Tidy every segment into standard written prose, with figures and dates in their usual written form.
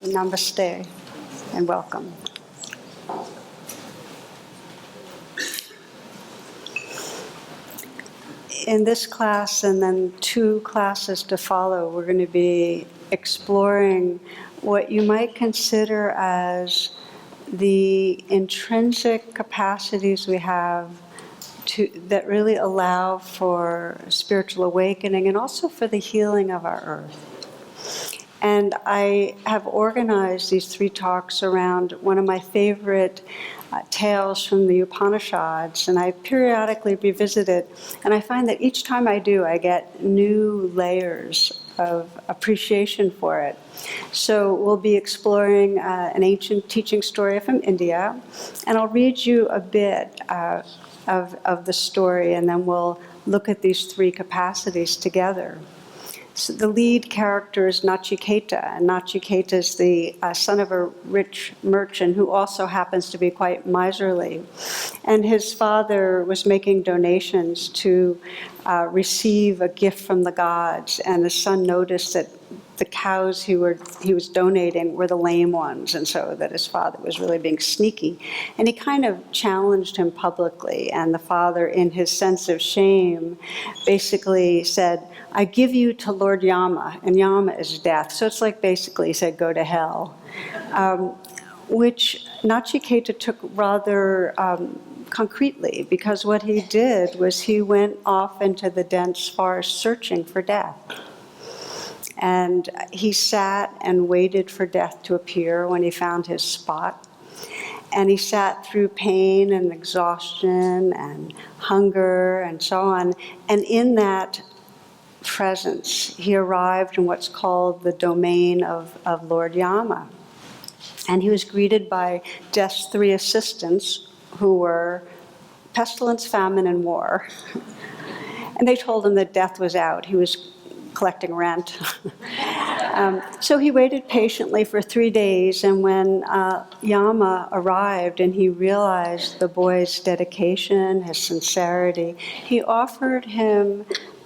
Namaste and welcome. In this class and then 2 classes to follow, we're going to be exploring what you might consider as the intrinsic capacities we have that really allow for spiritual awakening and also for the healing of our earth. And I have organized these 3 talks around one of my favorite tales from the Upanishads, and I periodically revisit it, and I find that each time I do, I get new layers of appreciation for it. So we'll be exploring an ancient teaching story from India, and I'll read you a bit of the story, and then we'll look at these 3 capacities together. So the lead character is Nachiketa, and Nachiketa is the son of a rich merchant who also happens to be quite miserly. And his father was making donations to receive a gift from the gods, and the son noticed that the cows he was donating were the lame ones, and so that his father was really being sneaky. And he kind of challenged him publicly, and the father, in his sense of shame, basically said, I give you to Lord Yama, and Yama is death. So it's like basically he said, go to hell. Which Nachiketa took rather concretely, because what he did was he went off into the dense forest searching for death. And he sat and waited for death to appear when he found his spot. And he sat through pain and exhaustion and hunger and so on. And in that presence, he arrived in what's called the domain of Lord Yama. And he was greeted by Death's 3 assistants, who were pestilence, famine, and war. And they told him that death was out. He was collecting rent. So he waited patiently for 3 days, and when Yama arrived and he realized the boy's dedication, his sincerity, he offered him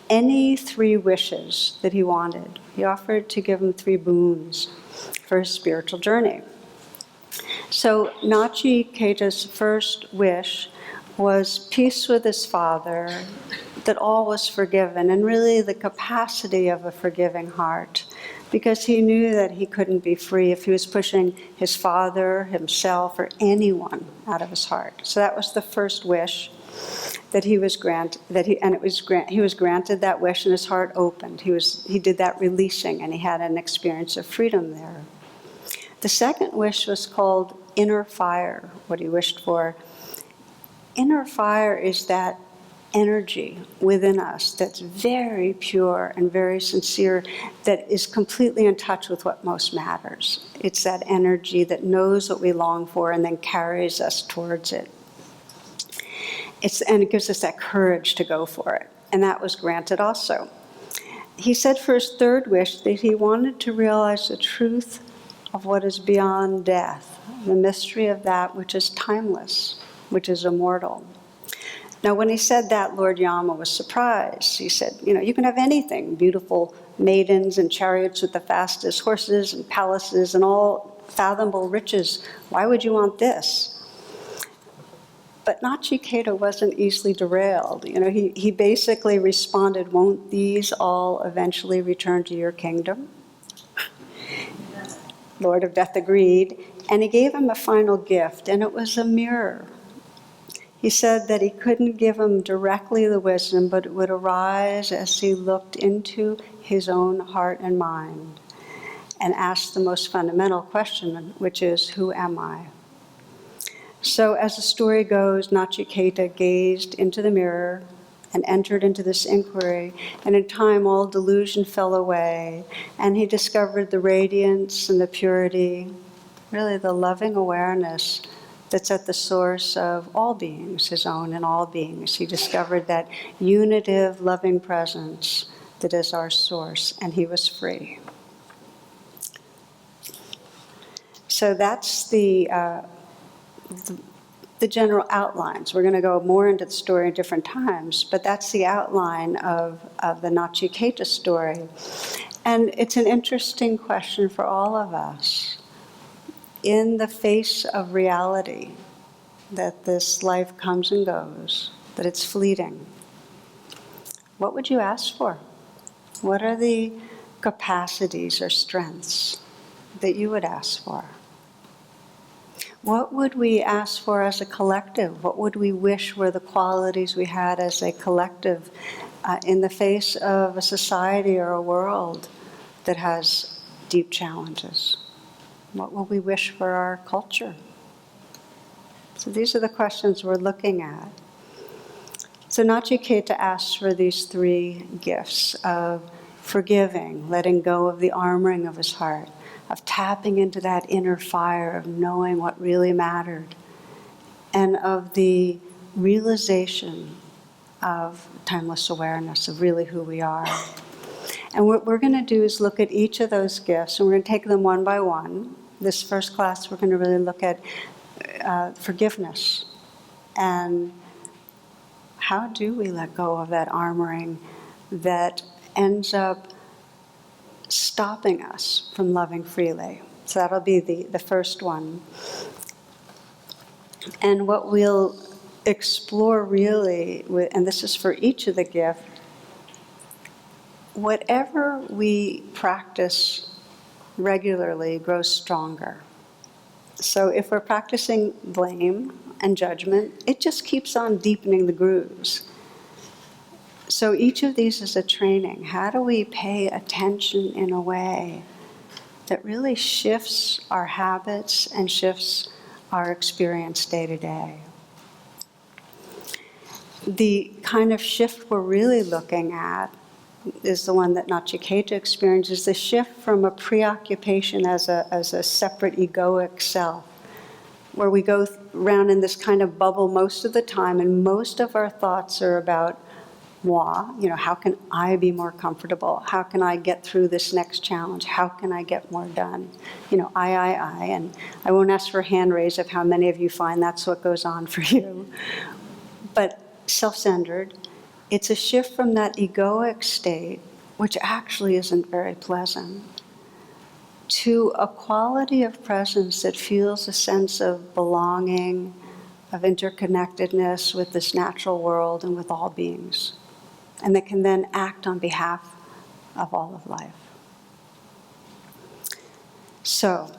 any 3 wishes that he wanted. He offered to give him 3 boons for his spiritual journey. So Nachiketa's first wish was peace with his father, that all was forgiven, and really the capacity of a forgiving heart, because he knew that he couldn't be free if he was pushing his father, himself, or anyone out of his heart. So that was the first wish that he was granted, he was granted that wish, and his heart opened. He did that releasing, and he had an experience of freedom there. The second wish was called inner fire, what he wished for. Inner fire is that energy within us that's very pure and very sincere, that is completely in touch with what most matters. It's that energy that knows what we long for and then carries us towards it. And it gives us that courage to go for it. And that was granted also. He said for his third wish that he wanted to realize the truth of what is beyond death, the mystery of that which is timeless, which is immortal. Now, when he said that, Lord Yama was surprised. He said, you can have anything, beautiful maidens and chariots with the fastest horses and palaces and all fathomable riches. Why would you want this? But Nachiketa wasn't easily derailed. He basically responded, won't these all eventually return to your kingdom? Lord of Death agreed, and he gave him a final gift, and it was a mirror. He said that he couldn't give him directly the wisdom, but it would arise as he looked into his own heart and mind and asked the most fundamental question, which is, who am I? So as the story goes, Nachiketa gazed into the mirror and entered into this inquiry, and in time all delusion fell away, and he discovered the radiance and the purity, really the loving awareness that's at the source of all beings, his own and all beings. He discovered that unitive, loving presence that is our source, and he was free. So that's the general outlines. We're going to go more into the story at different times, but that's the outline of the Nachiketa story. And it's an interesting question for all of us. in the face of reality, that this life comes and goes, that it's fleeting, what would you ask for? What are the capacities or strengths that you would ask for? What would we ask for as a collective? What would we wish were the qualities we had as a collective in the face of a society or a world that has deep challenges? What would we wish for our culture? So these are the questions we're looking at. So Nachiketa asks for these three gifts of forgiving, letting go of the armoring of his heart, of tapping into that inner fire of knowing what really mattered, and of the realization of timeless awareness of really who we are. And what we're going to do is look at each of those gifts, and we're going to take them one by one. This first class, we're going to really look at forgiveness. And how do we let go of that armoring that ends up stopping us from loving freely? So that'll be the first one. And what we'll explore really, and this is for each of the gifts, whatever we practice regularly grows stronger. So if we're practicing blame and judgment, it just keeps on deepening the grooves. So each of these is a training. How do we pay attention in a way that really shifts our habits and shifts our experience day to day? The kind of shift we're really looking at is the one that Nachiketa experiences, the shift from a preoccupation as a separate egoic self, where we go around in this kind of bubble most of the time, and most of our thoughts are about moi, how can I be more comfortable? How can I get through this next challenge? How can I get more done? I, and I won't ask for a hand raise of how many of you find that's what goes on for you. But self-centered, it's a shift from that egoic state, which actually isn't very pleasant, to a quality of presence that feels a sense of belonging, of interconnectedness with this natural world and with all beings, and that can then act on behalf of all of life. So,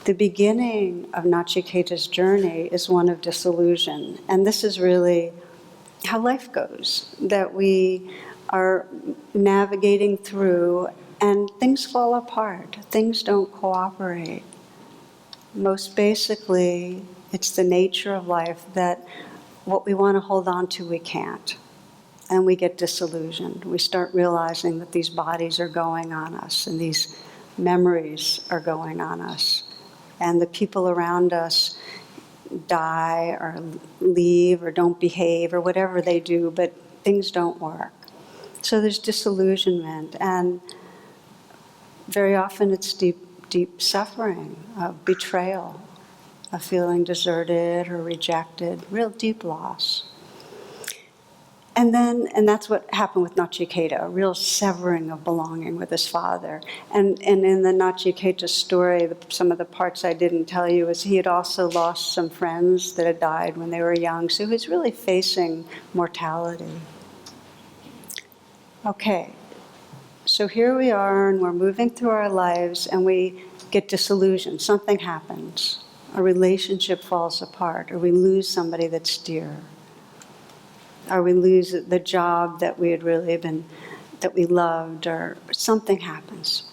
the beginning of Nachiketa's journey is one of disillusion, and this is really how life goes, that we are navigating through and things fall apart, things don't cooperate. Most basically, it's the nature of life that what we want to hold on to, we can't. And we get disillusioned. We start realizing that these bodies are going on us, and these memories are going on us, and the people around us die or leave or don't behave or whatever they do, but things don't work. So there's disillusionment, and very often it's deep suffering, of betrayal, of feeling deserted or rejected, real deep loss. And that's what happened with Nachiketa, a real severing of belonging with his father. And in the Nachiketa story, some of the parts I didn't tell you is he had also lost some friends that had died when they were young, so he was really facing mortality. Okay, so here we are, and we're moving through our lives, and we get disillusioned. Something happens. A relationship falls apart, or we lose somebody that's dear. Or we lose the job that we had really that we loved, or something happens.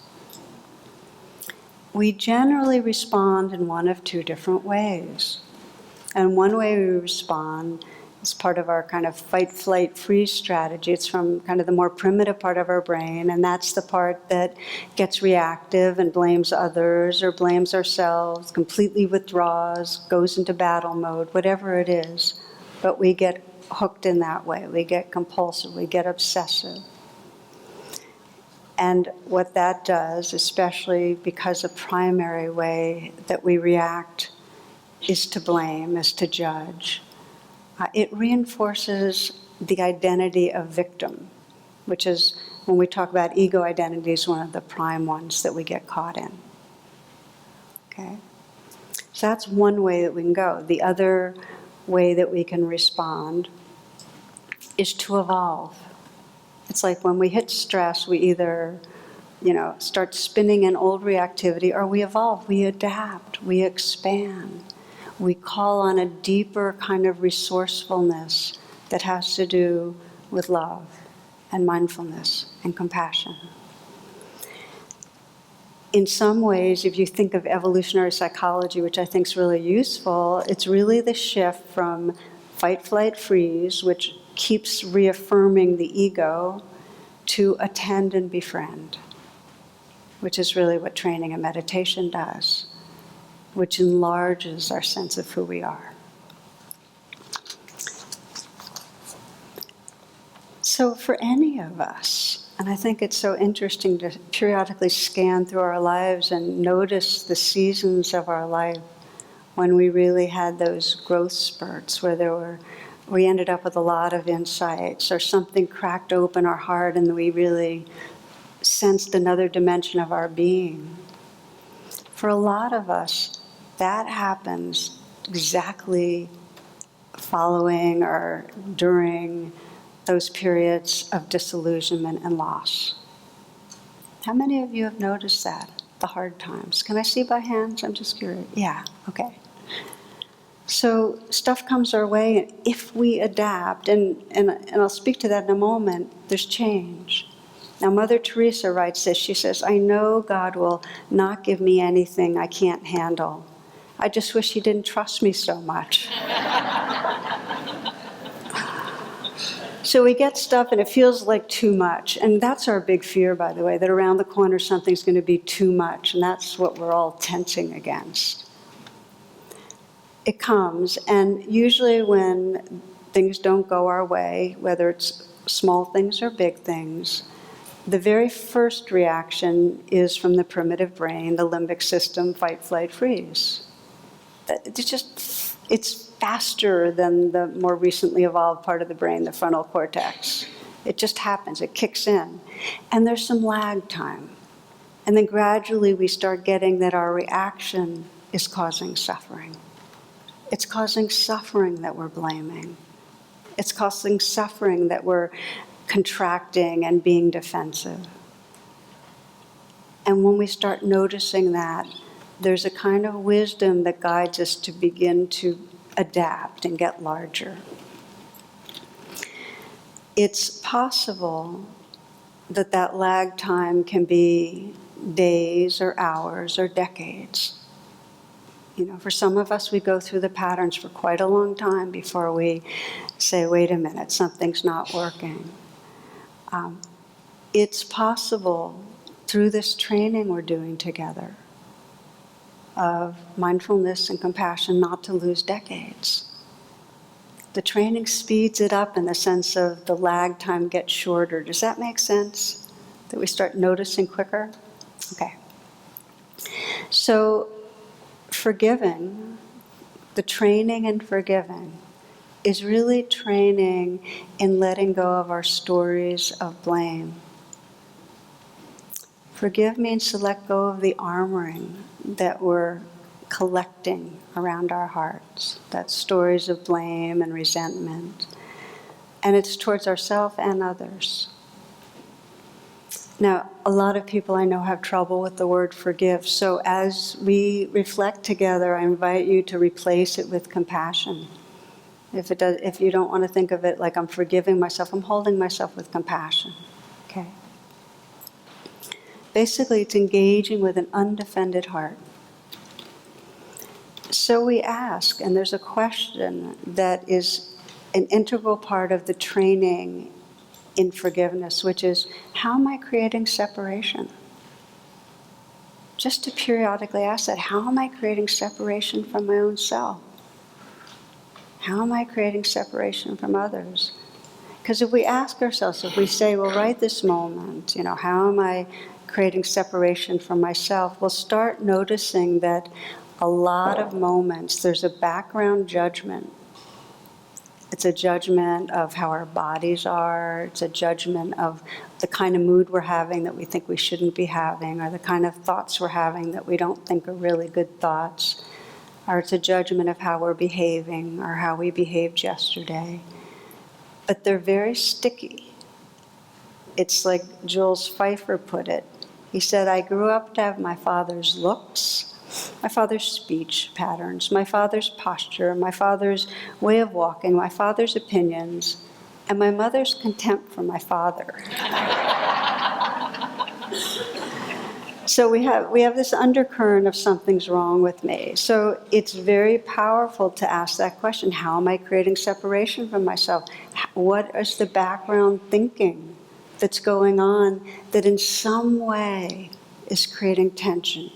We generally respond in one of two different ways. And one way we respond is part of our kind of fight, flight, freeze strategy. It's from kind of the more primitive part of our brain, and that's the part that gets reactive and blames others or blames ourselves, completely withdraws, goes into battle mode, whatever it is. But we get hooked in that way. We get compulsive, we get obsessive. And what that does, especially because the primary way that we react is to blame, is to judge, it reinforces the identity of victim, which is, when we talk about ego identities, one of the prime ones that we get caught in. Okay? So that's one way that we can go. The other way that we can respond is to evolve. It's like when we hit stress, we either, start spinning in old reactivity, or we evolve, we adapt, we expand. We call on a deeper kind of resourcefulness that has to do with love and mindfulness and compassion. In some ways, if you think of evolutionary psychology, which I think is really useful, it's really the shift from fight, flight, freeze, which keeps reaffirming the ego, to attend and befriend, which is really what training and meditation does, which enlarges our sense of who we are. So for any of us, and I think it's so interesting to periodically scan through our lives and notice the seasons of our life when we really had those growth spurts where we ended up with a lot of insights, or something cracked open our heart and we really sensed another dimension of our being. For a lot of us, that happens exactly following or during those periods of disillusionment and loss. How many of you have noticed that, the hard times? Can I see by hands? I'm just curious. Yeah, okay. So stuff comes our way, and if we adapt, and I'll speak to that in a moment, there's change. Now, Mother Teresa writes this. She says, "I know God will not give me anything I can't handle. I just wish He didn't trust me so much." So we get stuff and it feels like too much. And that's our big fear, by the way, that around the corner something's going to be too much. And that's what we're all tensing against. It comes, and usually when things don't go our way, whether it's small things or big things, the very first reaction is from the primitive brain, the limbic system, fight, flight, freeze. It's faster than the more recently evolved part of the brain, the frontal cortex. It just happens, it kicks in. And there's some lag time. And then gradually we start getting that our reaction is causing suffering. It's causing suffering that we're blaming. It's causing suffering that we're contracting and being defensive. And when we start noticing that, there's a kind of wisdom that guides us to begin to adapt and get larger. It's possible that that lag time can be days or hours or decades. For some of us, we go through the patterns for quite a long time before we say, wait a minute, something's not working. It's possible through this training we're doing together of mindfulness and compassion not to lose decades. The training speeds it up in the sense of the lag time gets shorter. Does that make sense? That we start noticing quicker? Okay. So forgiving, the training in forgiving, is really training in letting go of our stories of blame. Forgive means to let go of the armoring that we're collecting around our hearts. That's stories of blame and resentment. And it's towards ourselves and others. Now, a lot of people I know have trouble with the word forgive. So as we reflect together, I invite you to replace it with compassion. If you don't want to think of it like I'm forgiving myself, I'm holding myself with compassion. Okay? Basically, it's engaging with an undefended heart. So we ask, and there's a question that is an integral part of the training in forgiveness, which is, how am I creating separation? Just to periodically ask that, how am I creating separation from my own self? How am I creating separation from others? Because if we ask ourselves, if we say, well, right this moment, how am I creating separation from myself, we'll start noticing that a lot of moments there's a background judgment. It's a judgment of how our bodies are. It's a judgment of the kind of mood we're having that we think we shouldn't be having, or the kind of thoughts we're having that we don't think are really good thoughts. or it's a judgment of how we're behaving or how we behaved yesterday. But they're very sticky. It's like Jules Pfeiffer put it. He said, I grew up to have my father's looks, my father's speech patterns, my father's posture, my father's way of walking, my father's opinions, and my mother's contempt for my father. So we have this undercurrent of something's wrong with me. So it's very powerful to ask that question, how am I creating separation from myself? What is the background thinking that's going on that in some way is creating tension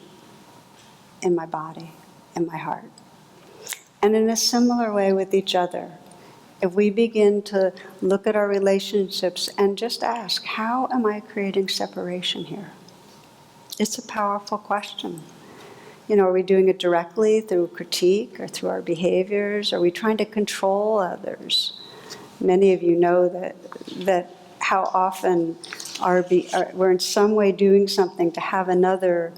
in my body, in my heart? And in a similar way with each other, if we begin to look at our relationships and just ask, how am I creating separation here? It's a powerful question. You know, are we doing it directly through critique or through our behaviors? Are we trying to control others? Many of you know that how often we're in some way doing something to have another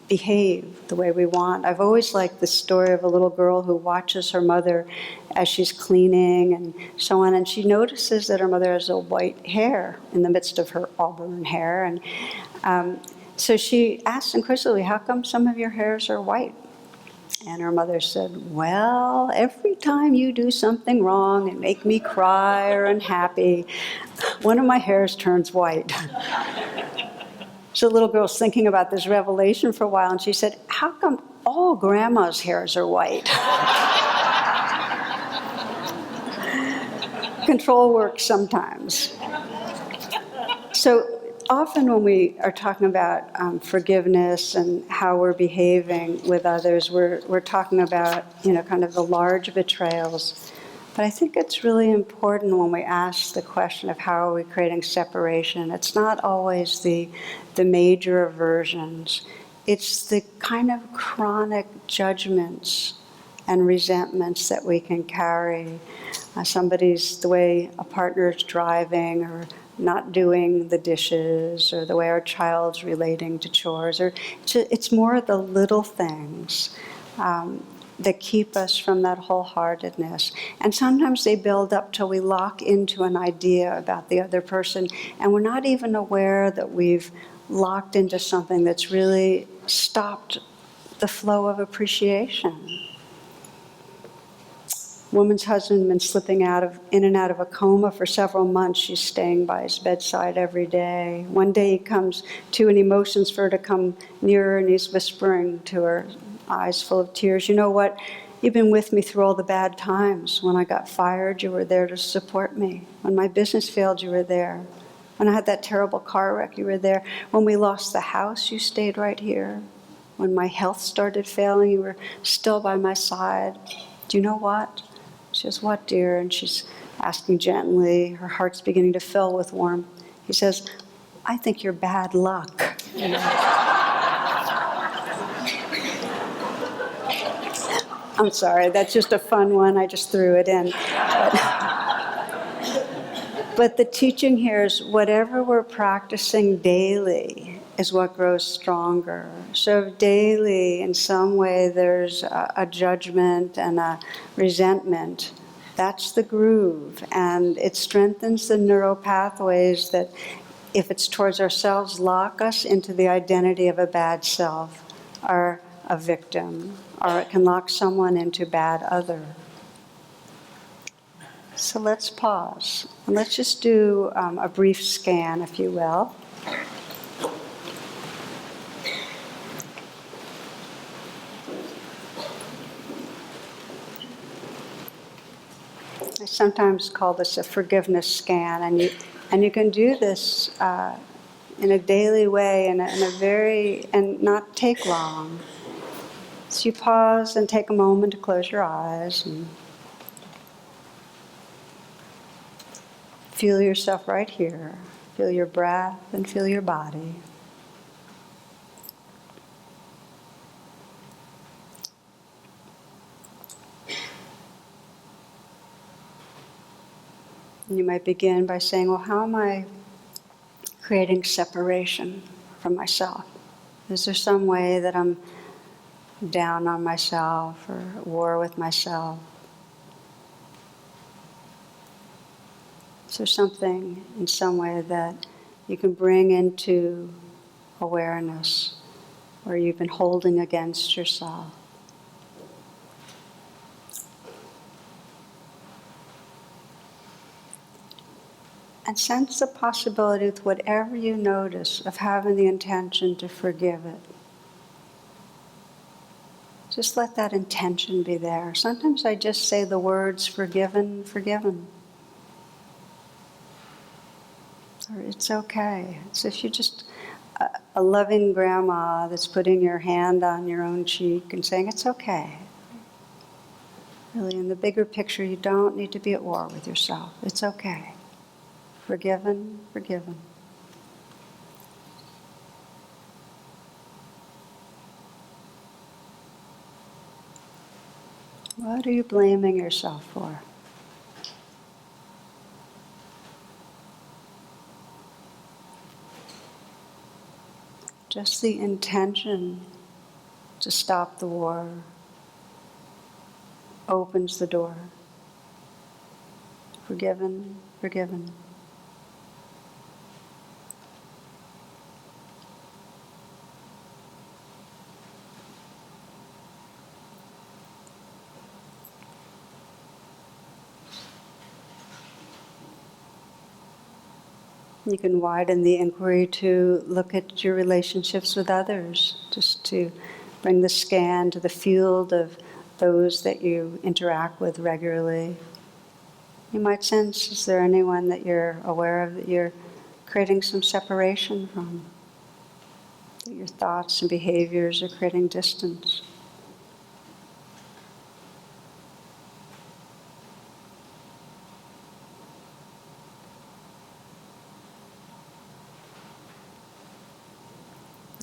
behave the way we want. I've always liked the story of a little girl who watches her mother as she's cleaning and so on, and she notices that her mother has a white hair in the midst of her auburn hair, and so she asked inquisitively, how come some of your hairs are white? And her mother said, well, every time you do something wrong and make me cry or unhappy, one of my hairs turns white. So the little girl's thinking about this revelation for a while, and she said, how come all grandma's hairs are white? Control works sometimes. So often when we are talking about forgiveness and how we're behaving with others, we're talking about, you know, kind of the large betrayals. But I think it's really important when we ask the question of how are we creating separation. It's not always the major aversions. It's the kind of chronic judgments and resentments that we can carry. The way a partner's driving or not doing the dishes, or the way our child's relating to chores, or it's more of the little things that keep us from that wholeheartedness. And sometimes they build up till we lock into an idea about the other person, and we're not even aware that we've locked into something that's really stopped the flow of appreciation. Woman's husband been slipping in and out of a coma for several months. She's staying by his bedside every day. One day he comes to and he motions for her to come nearer, and he's whispering to her, eyes full of tears, you know what? You've been with me through all the bad times. When I got fired, you were there to support me. When my business failed, you were there. When I had that terrible car wreck, you were there. When we lost the house, you stayed right here. When my health started failing, you were still by my side. Do you know what? She says, what, dear? And she's asking gently. Her heart's beginning to fill with warmth. He says, I think you're bad luck. You know? I'm sorry, that's just a fun one. I just threw it in. But the teaching here is whatever we're practicing daily is what grows stronger. So if daily, in some way, there's a judgment and a resentment, that's the groove. And it strengthens the neural pathways that, if it's towards ourselves, lock us into the identity of a bad self or a victim, or it can lock someone into bad other. So let's pause. And let's just do a brief scan, if you will. I sometimes call this a forgiveness scan, and you can do this in a daily way, in a very, and not take long. So you pause and take a moment to close your eyes and feel yourself right here. Feel your breath and feel your body. And you might begin by saying, well, how am I creating separation from myself? Is there some way that I'm down on myself or at war with myself. Is there something in some way that you can bring into awareness where you've been holding against yourself? And sense the possibility with whatever you notice of having the intention to forgive it. Just let that intention be there. Sometimes I just say the words forgiven, forgiven. Or it's okay. It's if you just, a loving grandma that's putting your hand on your own cheek and saying, it's okay. Really, in the bigger picture, you don't need to be at war with yourself. It's okay. Forgiven, forgiven. What are you blaming yourself for? Just the intention to stop the war opens the door. Forgiven, forgiven. You can widen the inquiry to look at your relationships with others, just to bring the scan to the field of those that you interact with regularly. You might sense, is there anyone that you're aware of that you're creating some separation from? That your thoughts and behaviors are creating distance?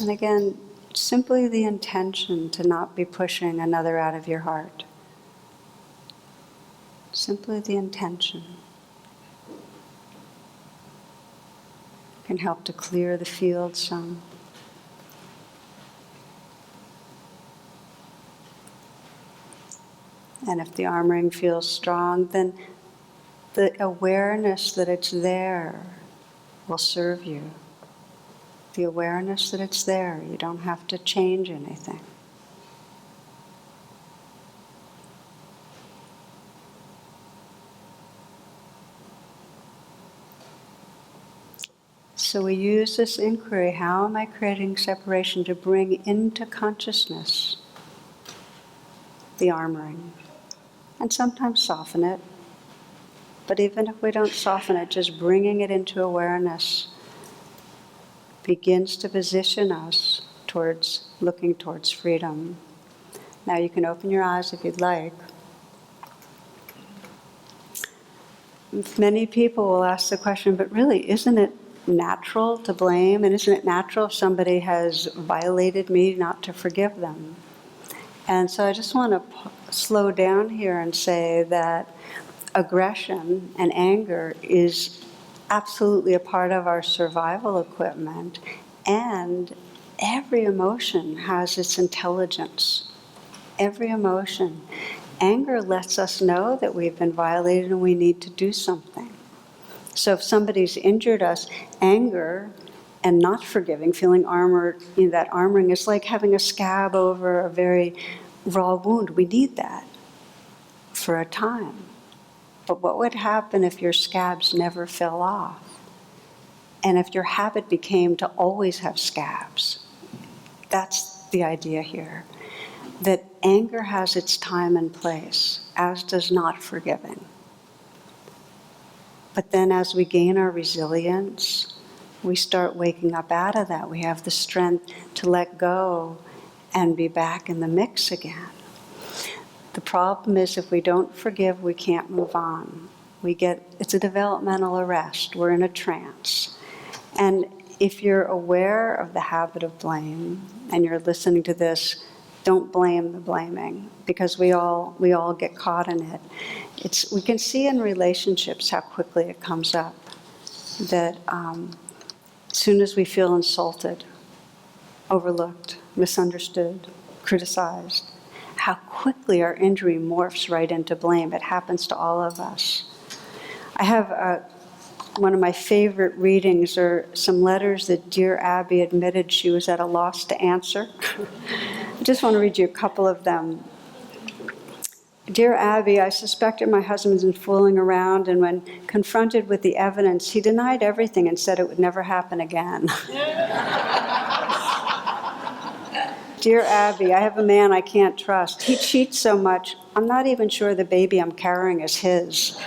And again, simply the intention to not be pushing another out of your heart. Simply the intention can help to clear the field some. And if the armoring feels strong, then the awareness that it's there will serve you. The awareness that it's there, you don't have to change anything. So we use this inquiry, how am I creating separation, to bring into consciousness the armoring. And sometimes soften it. But even if we don't soften it, just bringing it into awareness begins to position us towards looking towards freedom. Now you can open your eyes if you'd like. Many people will ask the question, but really, isn't it natural to blame? And isn't it natural if somebody has violated me not to forgive them? And so I just want to slow down here and say that aggression and anger is absolutely a part of our survival equipment, and every emotion has its intelligence. Every emotion. Anger lets us know that we've been violated and we need to do something. So if somebody's injured us, anger and not forgiving, feeling armored, that armoring is like having a scab over a very raw wound. We need that for a time. But what would happen if your scabs never fell off? And if your habit became to always have scabs? That's the idea here. That anger has its time and place, as does not forgiving. But then as we gain our resilience, we start waking up out of that. We have the strength to let go and be back in the mix again. The problem is if we don't forgive, we can't move on. It's a developmental arrest. We're in a trance. And if you're aware of the habit of blame and you're listening to this, don't blame the blaming, because we all get caught in it. We can see in relationships how quickly it comes up. That as soon as we feel insulted, overlooked, misunderstood, criticized, how quickly our injury morphs right into blame. It happens to all of us. I have one of my favorite readings are some letters that dear Abby admitted she was at a loss to answer. I just want to read you a couple of them. Dear Abby, I suspected my husband's been fooling around, and when confronted with the evidence, he denied everything and said it would never happen again. Dear Abby, I have a man I can't trust. He cheats so much, I'm not even sure the baby I'm carrying is his.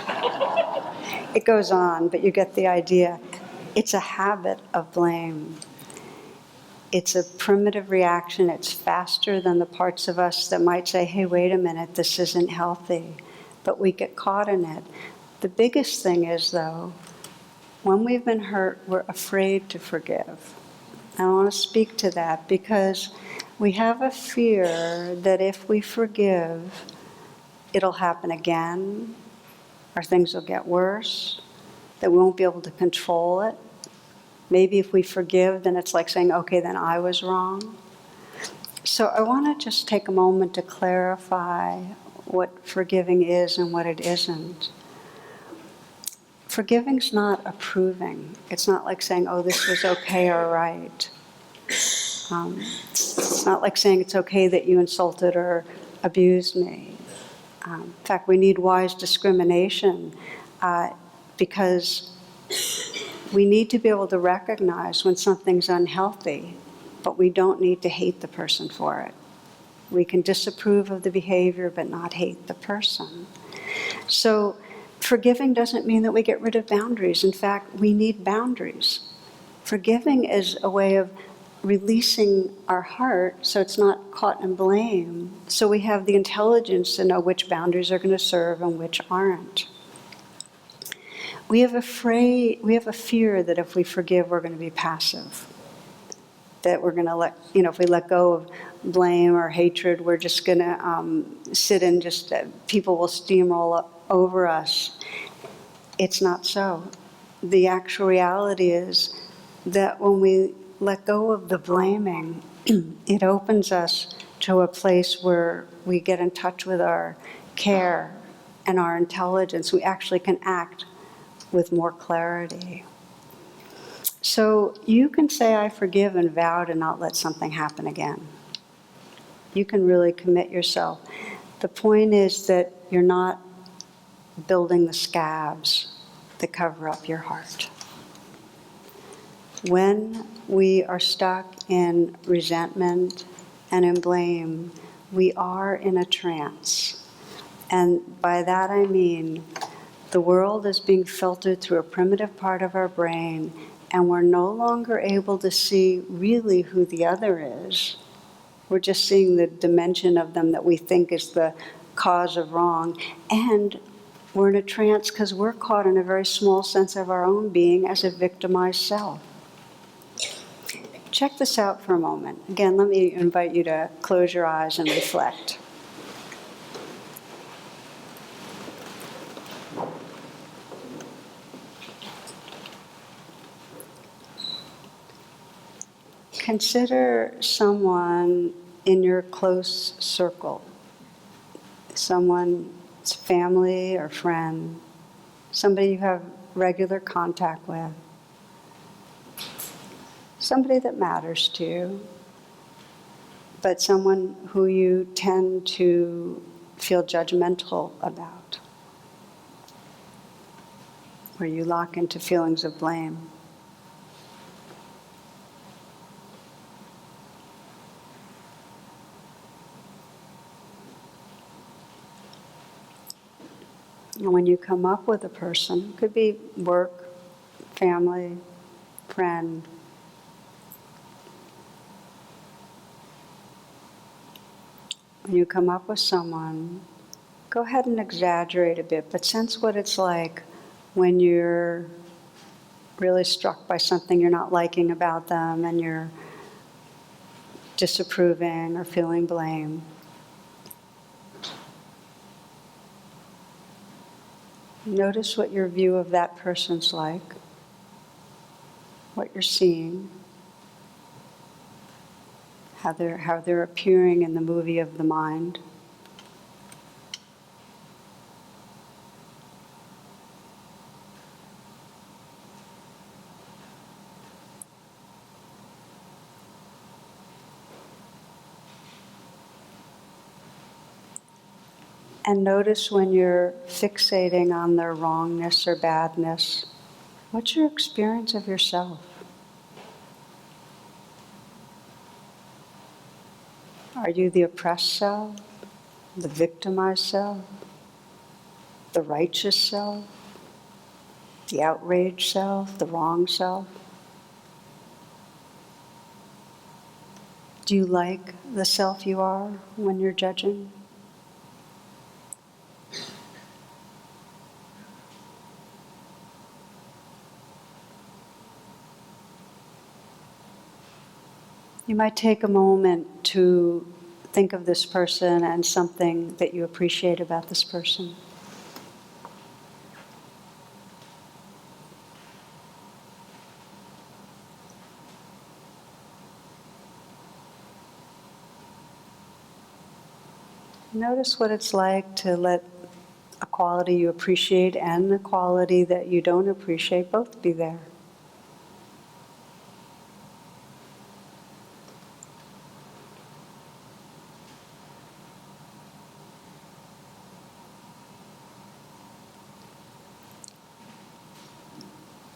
It goes on, but you get the idea. It's a habit of blame. It's a primitive reaction. It's faster than the parts of us that might say, hey, wait a minute, this isn't healthy. But we get caught in it. The biggest thing is, though, when we've been hurt, we're afraid to forgive. I want to speak to that because we have a fear that if we forgive, it'll happen again, or things will get worse, that we won't be able to control it. Maybe if we forgive, then it's like saying, okay, then I was wrong. So I want to just take a moment to clarify what forgiving is and what it isn't. Forgiving's not approving. It's not like saying, oh, this was okay or right. It's not like saying it's okay that you insulted or abused me. In fact, we need wise discrimination because we need to be able to recognize when something's unhealthy, but we don't need to hate the person for it. We can disapprove of the behavior, but not hate the person. So forgiving doesn't mean that we get rid of boundaries. In fact, we need boundaries. Forgiving is a way of releasing our heart so it's not caught in blame, so we have the intelligence to know which boundaries are going to serve and which aren't. We have a fear that if we forgive, we're going to be passive. That we're going to if we let go of blame or hatred, we're just going to sit and just, people will steamroll over us. It's not so. The actual reality is that when we let go of the blaming, it opens us to a place where we get in touch with our care and our intelligence. We actually can act with more clarity. So you can say, I forgive, and vow to not let something happen again. You can really commit yourself. The point is that you're not building the scabs that cover up your heart. When we are stuck in resentment and in blame, we are in a trance. And by that I mean the world is being filtered through a primitive part of our brain, and we're no longer able to see really who the other is. We're just seeing the dimension of them that we think is the cause of wrong. And we're in a trance because we're caught in a very small sense of our own being as a victimized self. Check this out for a moment. Again, let me invite you to close your eyes and reflect. Consider someone in your close circle, someone's family or friend, somebody you have regular contact with, somebody that matters to you, but someone who you tend to feel judgmental about, where you lock into feelings of blame. And when you come up with a person, it could be work, family, friend, when you come up with someone, go ahead and exaggerate a bit, but sense what it's like when you're really struck by something you're not liking about them and you're disapproving or feeling blame. Notice what your view of that person's like, what you're seeing, how they're appearing in the movie of the mind. And notice when you're fixating on their wrongness or badness, what's your experience of yourself? Are you the oppressed self, the victimized self, the righteous self, the outraged self, the wrong self? Do you like the self you are when you're judging? You might take a moment to think of this person and something that you appreciate about this person. Notice what it's like to let a quality you appreciate and a quality that you don't appreciate both be there.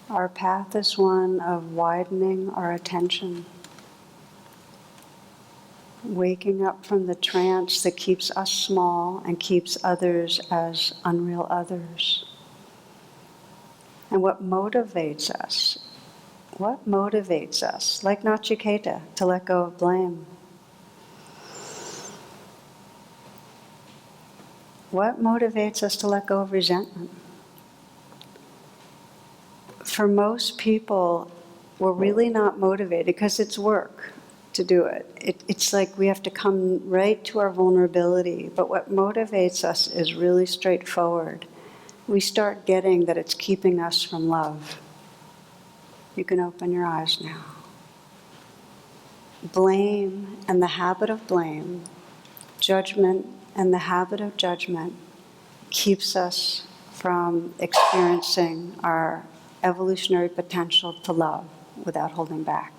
Our path is one of widening our attention, waking up from the trance that keeps us small and keeps others as unreal others. And what motivates us? What motivates us, like Nachiketa, to let go of blame? What motivates us to let go of resentment? For most people, we're really not motivated because it's work to do it. It's like we have to come right to our vulnerability. But what motivates us is really straightforward. We start getting that it's keeping us from love. You can open your eyes now. Blame and the habit of blame, judgment and the habit of judgment keeps us from experiencing our evolutionary potential to love without holding back.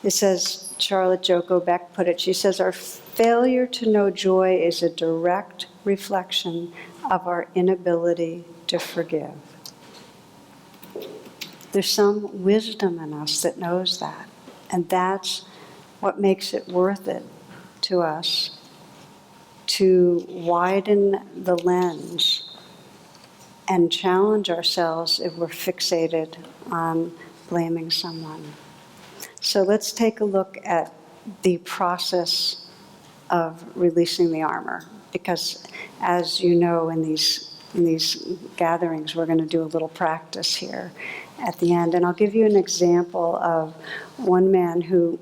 It says, Charlotte Joko Beck put it, she says, our failure to know joy is a direct reflection of our inability to forgive. There's some wisdom in us that knows that, and that's what makes it worth it to us to widen the lens and challenge ourselves if we're fixated on blaming someone. So let's take a look at the process of releasing the armor, because as you know, in these gatherings, we're going to do a little practice here at the end. And I'll give you an example of one man who,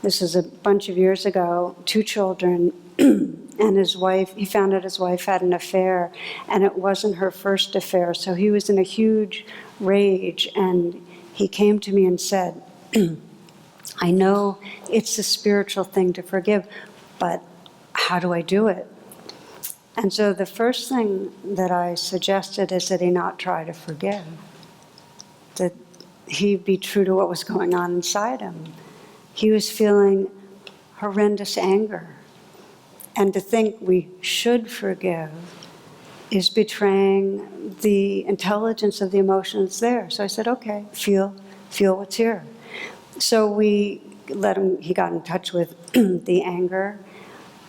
this is a bunch of years ago, 2 children, and his wife, he found out his wife had an affair, and it wasn't her first affair, so he was in a huge rage, and he came to me and said, I know it's a spiritual thing to forgive, but how do I do it? And so the first thing that I suggested is that he not try to forgive, that he be true to what was going on inside him. He was feeling horrendous anger. And to think we should forgive is betraying the intelligence of the emotions there. So I said, okay, feel what's here. So we let him, he got in touch with the anger,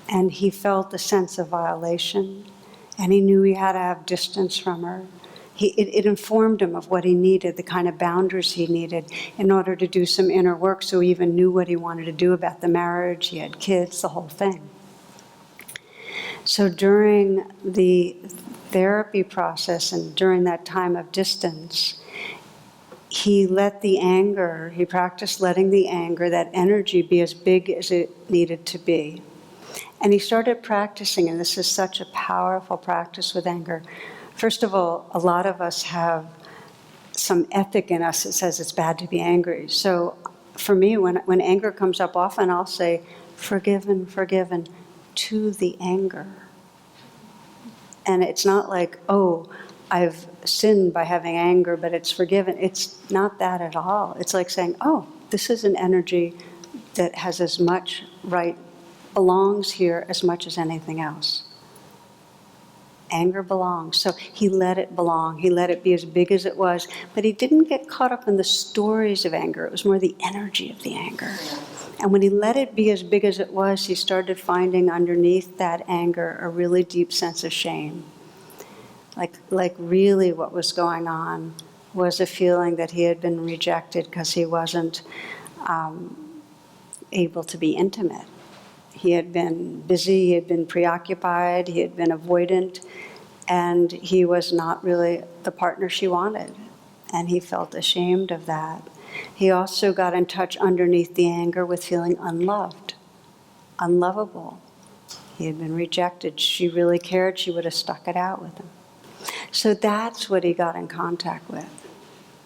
and he felt a sense of violation, and he knew he had to have distance from her. It informed him of what he needed, the kind of boundaries he needed in order to do some inner work, so he even knew what he wanted to do about the marriage, he had kids, the whole thing. So during the therapy process and during that time of distance, he let the anger, he practiced letting the anger, that energy, be as big as it needed to be. And he started practicing, and this is such a powerful practice with anger. First of all, a lot of us have some ethic in us that says it's bad to be angry. So for me, when anger comes up, often I'll say, forgiven, forgiven, to the anger. And it's not like, oh, I've sinned by having anger, but it's forgiven. It's not that at all. It's like saying, oh, this is an energy that has as much right, belongs here as much as anything else. Anger belongs. So he let it belong. He let it be as big as it was. But he didn't get caught up in the stories of anger. It was more the energy of the anger. And when he let it be as big as it was, he started finding underneath that anger a really deep sense of shame. Like really what was going on was a feeling that he had been rejected because he wasn't able to be intimate. He had been busy, he had been preoccupied, he had been avoidant, and he was not really the partner she wanted. And he felt ashamed of that. He also got in touch underneath the anger with feeling unloved, unlovable. He had been rejected. She really cared, she would have stuck it out with him. So that's what he got in contact with.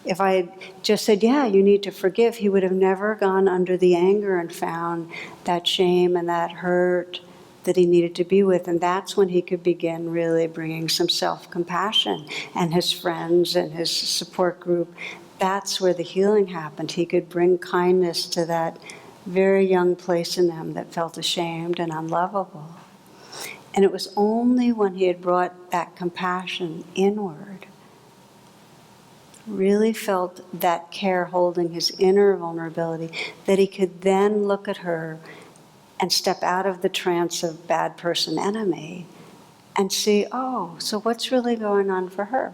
If I had just said, yeah, you need to forgive, he would have never gone under the anger and found that shame and that hurt that he needed to be with. And that's when he could begin really bringing some self-compassion. And his friends and his support group, that's where the healing happened. He could bring kindness to that very young place in him that felt ashamed and unlovable. And it was only when he had brought that compassion inward, really felt that care holding his inner vulnerability, that he could then look at her and step out of the trance of bad person, enemy, and see, oh, so what's really going on for her?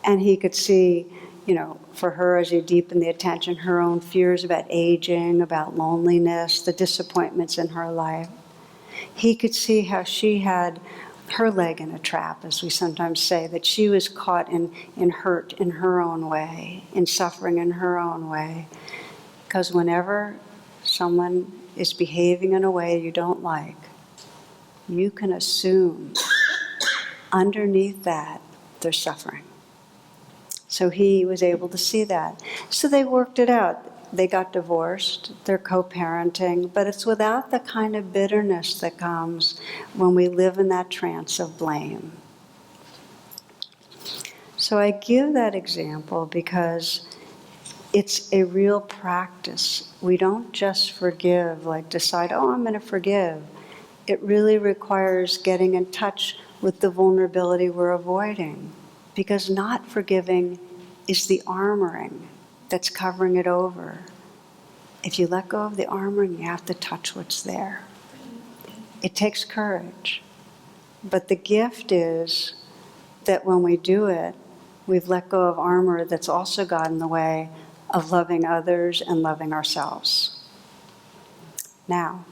And he could see, for her, as he deepened the attention, her own fears about aging, about loneliness, the disappointments in her life. He could see how she had her leg in a trap, as we sometimes say, that she was caught in hurt in her own way, in suffering in her own way. Because whenever someone is behaving in a way you don't like, you can assume underneath that there's suffering. So he was able to see that. So they worked it out. They got divorced, they're co-parenting, but it's without the kind of bitterness that comes when we live in that trance of blame. So I give that example because it's a real practice. We don't just forgive, like decide, oh, I'm going to forgive. It really requires getting in touch with the vulnerability we're avoiding, because not forgiving is the armoring that's covering it over. If you let go of the armoring, you have to touch what's there. It takes courage. But the gift is that when we do it, we've let go of armor that's also got in the way of loving others and loving ourselves. Now,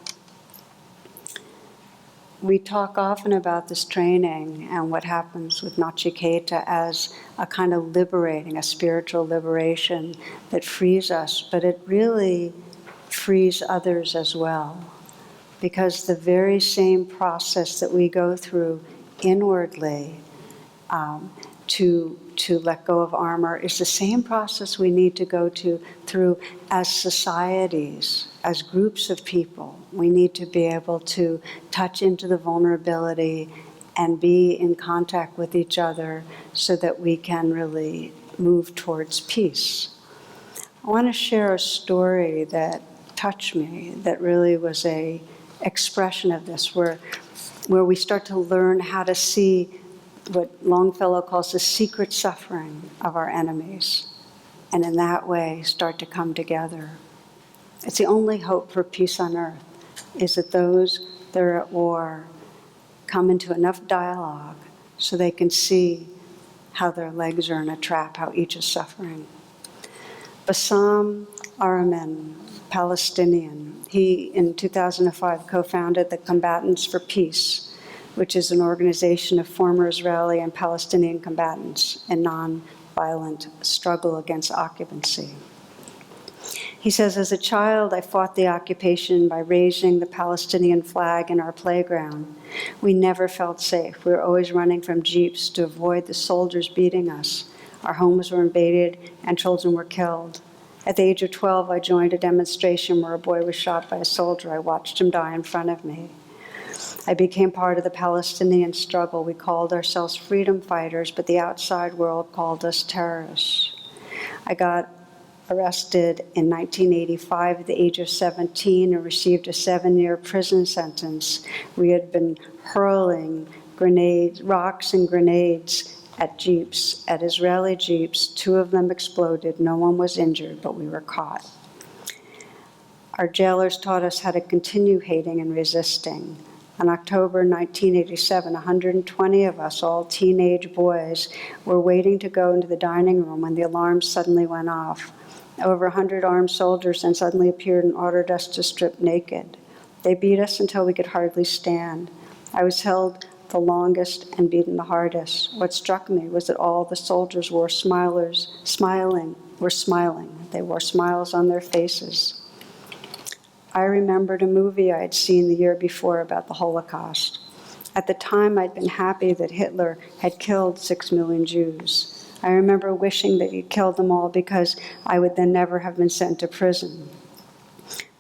we talk often about this training and what happens with Nachiketa as a kind of liberating, a spiritual liberation that frees us, but it really frees others as well. Because the very same process that we go through inwardly to let go of armor is the same process we need to go through as societies, as groups of people. We need to be able to touch into the vulnerability and be in contact with each other so that we can really move towards peace. I want to share a story that touched me, that really was a expression of this, where we start to learn how to see what Longfellow calls the secret suffering of our enemies, and in that way start to come together. It's the only hope for peace on earth, is that those that are at war come into enough dialogue so they can see how their legs are in a trap, how each is suffering. Bassam Araman, Palestinian, he in 2005 co-founded the Combatants for Peace, which is an organization of former Israeli and Palestinian combatants in non-violent struggle against occupancy. He says, as a child, I fought the occupation by raising the Palestinian flag in our playground. We never felt safe. We were always running from jeeps to avoid the soldiers beating us. Our homes were invaded and children were killed. At the age of 12, I joined a demonstration where a boy was shot by a soldier. I watched him die in front of me. I became part of the Palestinian struggle. We called ourselves freedom fighters, but the outside world called us terrorists. I got arrested in 1985 at the age of 17 and received a 7-year prison sentence. We had been hurling grenades, rocks and grenades at jeeps, at Israeli jeeps. 2 of them exploded. No one was injured, but we were caught. Our jailers taught us how to continue hating and resisting. In October 1987, 120 of us, all teenage boys, were waiting to go into the dining room when the alarm suddenly went off. Over 100 armed soldiers then suddenly appeared and ordered us to strip naked. They beat us until we could hardly stand. I was held the longest and beaten the hardest. What struck me was that all the soldiers were smiling. They wore smiles on their faces. I remembered a movie I had seen the year before about the Holocaust. At the time, I'd been happy that Hitler had killed 6 million Jews. I remember wishing that he'd killed them all because I would then never have been sent to prison.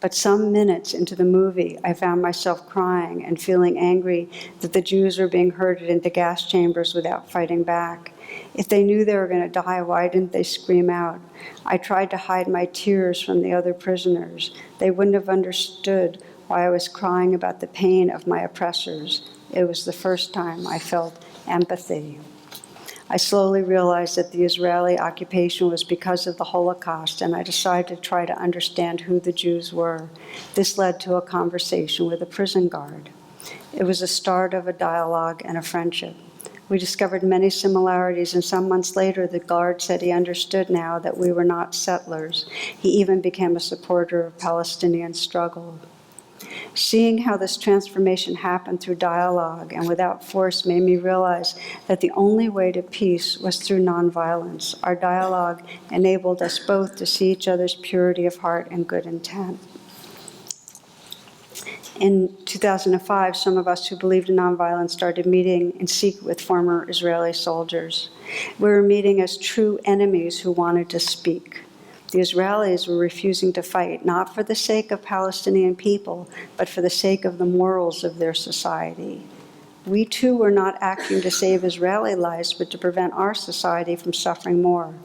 But some minutes into the movie, I found myself crying and feeling angry that the Jews were being herded into gas chambers without fighting back. If they knew they were going to die, why didn't they scream out? I tried to hide my tears from the other prisoners. They wouldn't have understood why I was crying about the pain of my oppressors. It was the first time I felt empathy. I slowly realized that the Israeli occupation was because of the Holocaust, and I decided to try to understand who the Jews were. This led to a conversation with a prison guard. It was the start of a dialogue and a friendship. We discovered many similarities, and some months later, the guard said he understood now that we were not settlers. He even became a supporter of Palestinian struggle. Seeing how this transformation happened through dialogue and without force made me realize that the only way to peace was through nonviolence. Our dialogue enabled us both to see each other's purity of heart and good intent. In 2005, some of us who believed in nonviolence started meeting in secret with former Israeli soldiers. We were meeting as true enemies who wanted to speak. The Israelis were refusing to fight, not for the sake of Palestinian people, but for the sake of the morals of their society. We too were not acting to save Israeli lives, but to prevent our society from suffering more.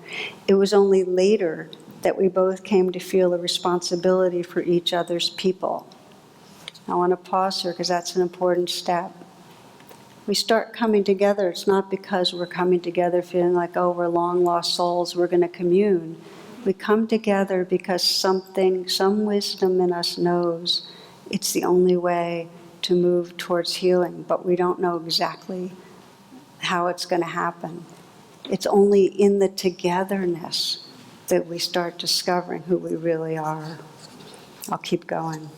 It was only later that we both came to feel a responsibility for each other's people. I want to pause here because that's an important step. We start coming together, it's not because we're coming together feeling like, oh, we're long-lost souls, we're going to commune. We come together because some wisdom in us knows it's the only way to move towards healing, but we don't know exactly how it's going to happen. It's only in the togetherness that we start discovering who we really are. I'll keep going.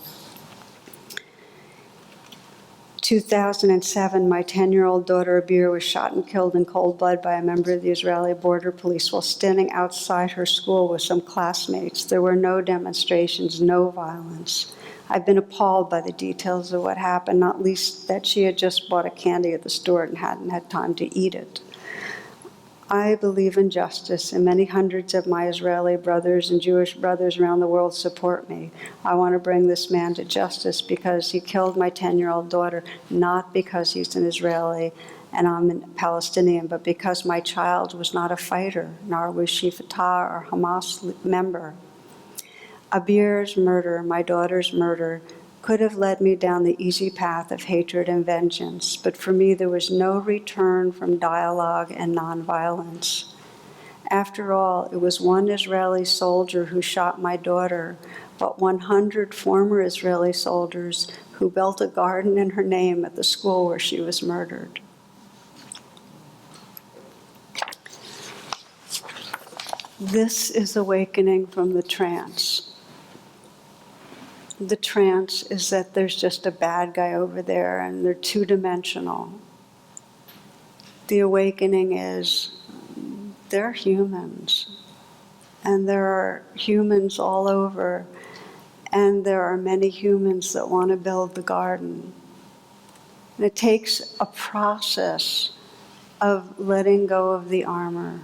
2007, my 10-year-old daughter, Abir, was shot and killed in cold blood by a member of the Israeli border police while standing outside her school with some classmates. There were no demonstrations, no violence. I've been appalled by the details of what happened, not least that she had just bought a candy at the store and hadn't had time to eat it. I believe in justice, and many hundreds of my Israeli brothers and Jewish brothers around the world support me. I want to bring this man to justice because he killed my 10-year-old daughter, not because he's an Israeli and I'm a Palestinian, but because my child was not a fighter, nor was she Fatah or Hamas member. Abir's murder, my daughter's murder, could have led me down the easy path of hatred and vengeance, but for me there was no return from dialogue and nonviolence. After all, it was one Israeli soldier who shot my daughter, but 100 former Israeli soldiers who built a garden in her name at the school where she was murdered. This is awakening from the trance. The trance is that there's just a bad guy over there and they're two-dimensional. The awakening is they're humans, and there are humans all over, and there are many humans that want to build the garden. And it takes a process of letting go of the armor,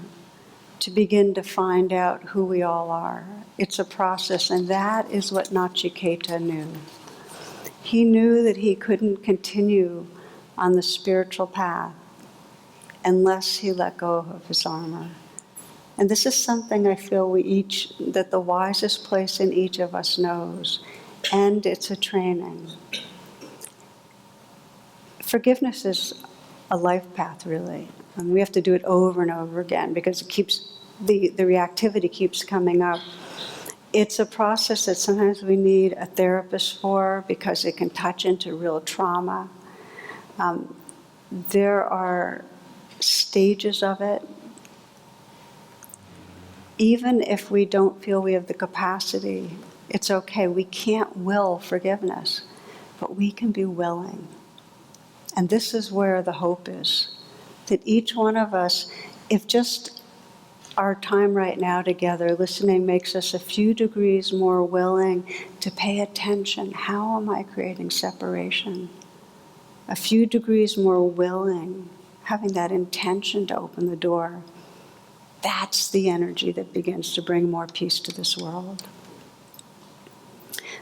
to begin to find out who we all are. It's a process, and that is what Nachiketa knew. He knew that he couldn't continue on the spiritual path unless he let go of his armor. And this is something I feel that the wisest place in each of us knows, and it's a training. Forgiveness is a life path, really. And we have to do it over and over again because it keeps, the reactivity keeps coming up. It's a process that sometimes we need a therapist for because it can touch into real trauma. There are stages of it. Even if we don't feel we have the capacity, it's okay. We can't will forgiveness, but we can be willing. And this is where the hope is. That each one of us, if just our time right now together, listening makes us a few degrees more willing to pay attention. How am I creating separation? A few degrees more willing, having that intention to open the door. That's the energy that begins to bring more peace to this world.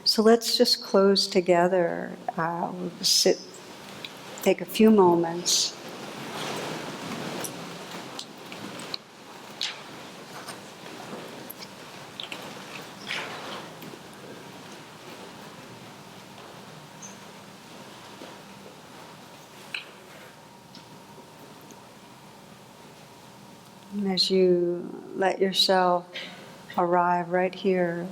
So let's just close together. We'll sit, take a few moments. And as you let yourself arrive right here,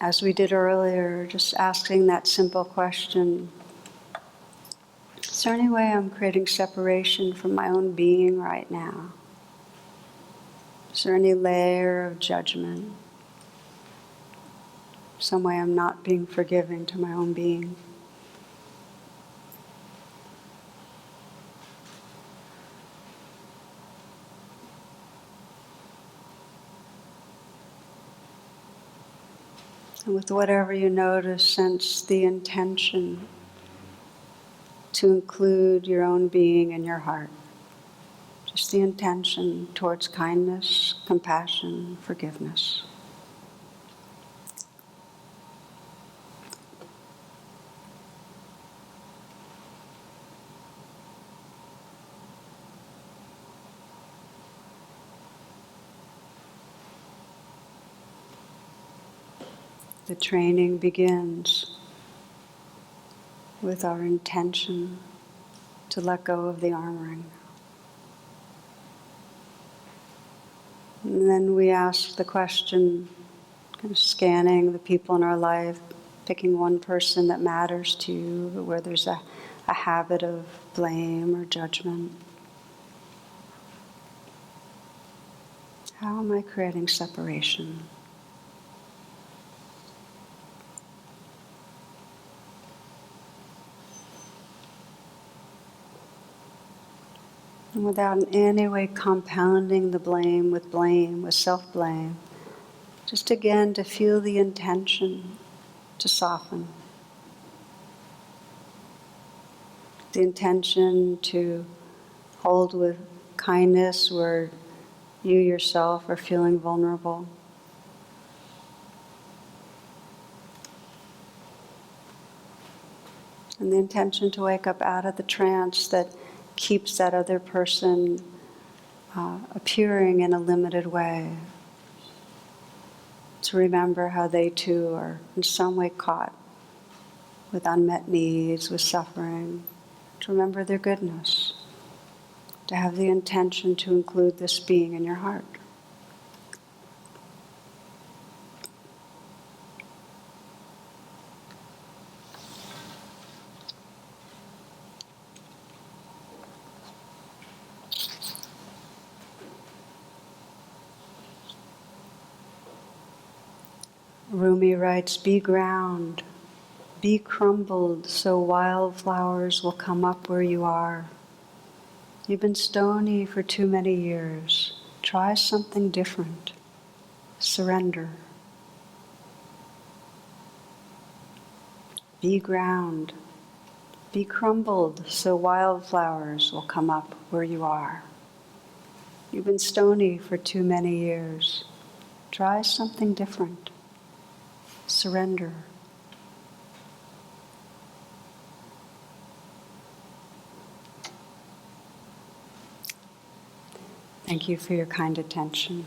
as we did earlier, just asking that simple question, is there any way I'm creating separation from my own being right now? Is there any layer of judgment? Some way I'm not being forgiving to my own being? And with whatever you notice, sense the intention to include your own being in your heart. Just the intention towards kindness, compassion, forgiveness. The training begins with our intention to let go of the armoring. And then we ask the question, kind of scanning the people in our life, picking one person that matters to you, where there's a habit of blame or judgment. How am I creating separation? And without in any way compounding the blame, with self-blame, just again to feel the intention to soften. The intention to hold with kindness where you yourself are feeling vulnerable. And the intention to wake up out of the trance that keeps that other person appearing in a limited way. To remember how they too are in some way caught with unmet needs, with suffering. To remember their goodness. To have the intention to include this being in your heart. Rumi writes, be ground, be crumbled so wildflowers will come up where you are. You've been stony for too many years. Try something different. Surrender. Be ground, be crumbled so wildflowers will come up where you are. You've been stony for too many years. Try something different. Surrender. Thank you for your kind attention.